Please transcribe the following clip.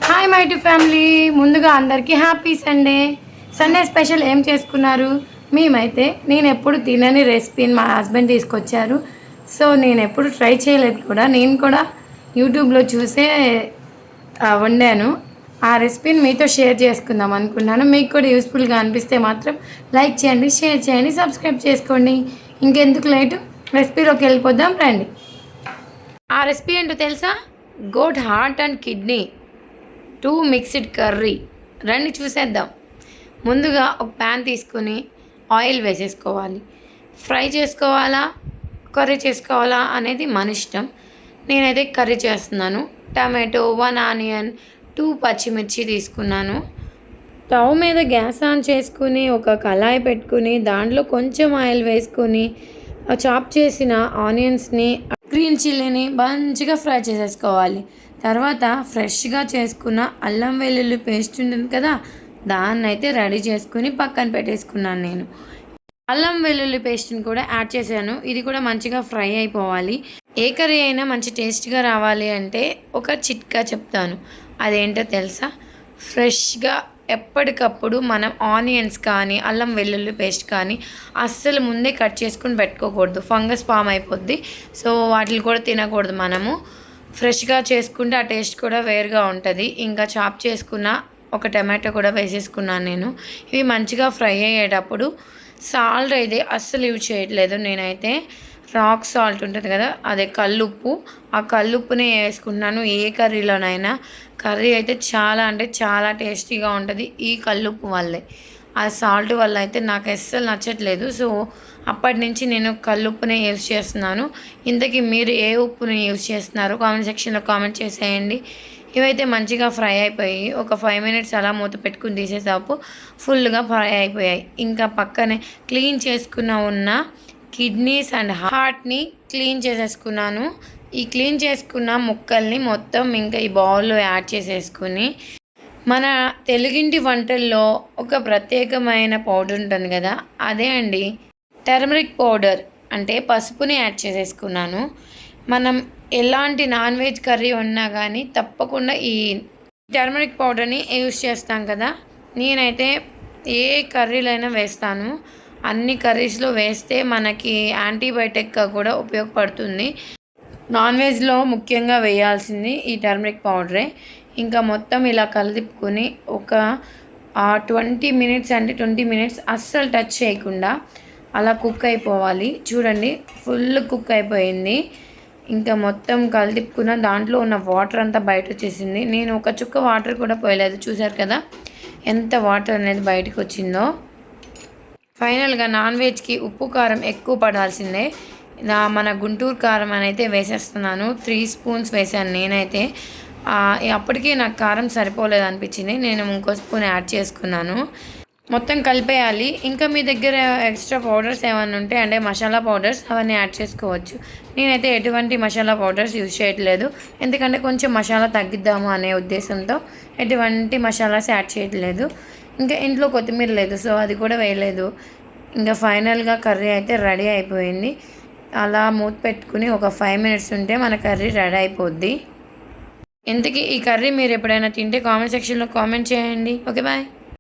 Hi my to family. ముందుగా అందరికీ happy Sunday. Sunday special ఏం చేసుకున్నారు? మేమైతే నేను ఎప్పుడు తినని రెసిపీని మా హస్బెండ్ తీసుకొచ్చారు. సో నేను ఎప్పుడు ట్రై చేయలేదు కూడా. నేను కూడా యూట్యూబ్లో చూసే వండాను. ఆ రెసిపీని మీతో షేర్ చేసుకుందాం అనుకున్నాను. మీకు కూడా యూస్ఫుల్గా అనిపిస్తే మాత్రం లైక్ చేయండి, షేర్ చేయండి, సబ్స్క్రైబ్ చేసుకోండి. ఇంకెందుకు లేటు, రెసిపీలోకి వెళ్ళిపోదాం రండి. ఆ రెసిపీ ఏంటో తెలుసా? Goat heart and kidney 2 mixed curry. రండి చూసేద్దాం. ముందుగా ఒక ప్యాన్ తీసుకుని ఆయిల్ వేసేసుకోవాలి. ఫ్రై చేసుకోవాలా, కర్రీ చేసుకోవాలా అనేది మన ఇష్టం. నేనైతే కర్రీ చేస్తున్నాను. టమాటో, 1 ఆనియన్, 2 పచ్చిమిర్చి తీసుకున్నాను. స్టవ్ మీద గ్యాస్ ఆన్ చేసుకుని ఒక కళాయి పెట్టుకుని దాంట్లో కొంచెం ఆయిల్ వేసుకొని చాప్ చేసిన ఆనియన్స్ని, గ్రీన్ చిల్లీని మంచిగా ఫ్రై చేసేసుకోవాలి. తర్వాత ఫ్రెష్గా చేసుకున్న అల్లం వెల్లుల్లి పేస్ట్ ఉంటుంది కదా, దాన్ని అయితే రెడీ చేసుకుని పక్కన పెట్టేసుకున్నాను. నేను అల్లం వెల్లుల్లి పేస్ట్ని కూడా యాడ్ చేశాను. ఇది కూడా మంచిగా ఫ్రై అయిపోవాలి. ఏ కర్రీ అయినా మంచి టేస్ట్గా రావాలి అంటే ఒక చిట్కా చెప్తాను. అదేంటో తెలుసా? ఫ్రెష్గా ఎప్పటికప్పుడు మనం ఆనియన్స్ కానీ అల్లం వెల్లుల్లి పేస్ట్ కానీ అస్సలు ముందే కట్ చేసుకుని పెట్టుకోకూడదు. ఫంగస్ ఫామ్ అయిపోద్ది. సో వాటిని కూడా తినకూడదు. మనము ఫ్రెష్గా చేసుకుంటే ఆ టేస్ట్ కూడా వేరుగా ఉంటుంది. ఇంకా చాప్ చేసుకున్న ఒక టమాటో కూడా వేసేసుకున్నాను నేను. ఇవి మంచిగా ఫ్రై అయ్యేటప్పుడు సాల్ట్ అయితే అస్సలు యూజ్ చేయట్లేదు. నేనైతే రాక్ సాల్ట్ ఉంటుంది కదా, అదే కల్లుప్పు, ఆ కల్లుప్పునే వేసుకుంటున్నాను. ఏ కర్రీలోనైనా కర్రీ అయితే చాలా అంటే చాలా టేస్టీగా ఉంటుంది ఈ కల్లుప్పు వల్లే. ఆ సాల్ట్ వల్ల అయితే నాకు అస్సలు నచ్చట్లేదు. సో అప్పటి నుంచి నేను కల్లుప్పునే యూజ్ చేస్తున్నాను. ఇంతకీ మీరు ఏ ఉప్పుని యూజ్ చేస్తున్నారు కామెంట్ సెక్షన్లో కామెంట్ చేసేయండి. ఇవైతే మంచిగా ఫ్రై అయిపోయి ఒక 5 మినిట్స్ అలా మూత పెట్టుకుని తీసేసాపు ఫుల్గా ఫ్రై అయిపోయాయి. ఇంకా పక్కనే క్లీన్ చేసుకున్న ఉన్న కిడ్నీస్ అండ్ హార్ట్ని క్లీన్ చేసేసుకున్నాను. ఈ క్లీన్ చేసుకున్న ముక్కల్ని మొత్తం ఇంకా ఈ బౌల్లో యాడ్ చేసేసుకుని, మన తెలుగింటి వంటల్లో ఒక ప్రత్యేకమైన పౌడర్ ఉంటుంది కదా, అదే అండి టర్మరిక్ పౌడర్, అంటే పసుపుని యాడ్ చేసేసుకున్నాను. మనం ఎలాంటి నాన్ వెజ్ కర్రీ ఉన్నా కానీ తప్పకుండా ఈ టర్మరిక్ పౌడర్ని యూజ్ చేస్తాం కదా. నేనైతే ఏ కర్రీలైనా వేస్తాను. అన్ని కర్రీస్లో వేస్తే మనకి యాంటీబయాటిక్గా కూడా ఉపయోగపడుతుంది. నాన్ వెజ్లో ముఖ్యంగా వేయాల్సింది ఈ టర్మరిక్ పౌడరే. ఇంకా మొత్తం ఇలా కలిపుకొని ఒక 20 మినిట్స్ అంటే 20 మినిట్స్ అస్సలు టచ్ చేయకుండా అలా కుక్ అయిపోవాలి. చూడండి, ఫుల్ కుక్ అయిపోయింది. ఇంకా మొత్తం కలిపుకున్న దాంట్లో ఉన్న వాటర్ అంతా బయట వచ్చేసింది. నేను ఒక చుక్క వాటర్ కూడా పోయలేదు. చూసారు కదా ఎంత వాటర్ అనేది బయటకు వచ్చిందో. ఫైనల్గా నాన్ వెజ్కి ఉప్పు కారం ఎక్కువ పడాల్సిందే. మన గుంటూరు కారం అని అయితే వేసేస్తున్నాను. 3 స్పూన్స్ వేసాను నేనైతే. అప్పటికీ నాకు కారం సరిపోలేదు అనిపించింది. నేను ఇంకో స్పూన్ యాడ్ చేసుకున్నాను. మొత్తం కలిపేయాలి. ఇంకా మీ దగ్గర ఎక్స్ట్రా పౌడర్స్ ఏమైనా ఉంటే అంటే మసాలా పౌడర్స్ అవన్నీ యాడ్ చేసుకోవచ్చు. నేనైతే ఎటువంటి మసాలా పౌడర్స్ యూజ్ చేయట్లేదు. ఎందుకంటే కొంచెం మసాలా తగ్గిద్దాము అనే ఉద్దేశంతో ఎటువంటి మసాలాస్ యాడ్ చేయట్లేదు. ఇంకా ఇంట్లో కొత్తిమీర లేదు, సో అది కూడా వేయలేదు. ఇంకా ఫైనల్గా కర్రీ అయితే రెడీ అయిపోయింది. అలా మూత పెట్టుకుని ఒక 5 మినిట్స్ ఉంటే మన కర్రీ రెడీ అయిపోద్ది. ఇంతకీ ఈ కర్రీ మీరు ఎప్పుడైనా తింటే కామెంట్ సెక్షన్లో కామెంట్ చేయండి. Okay, bye.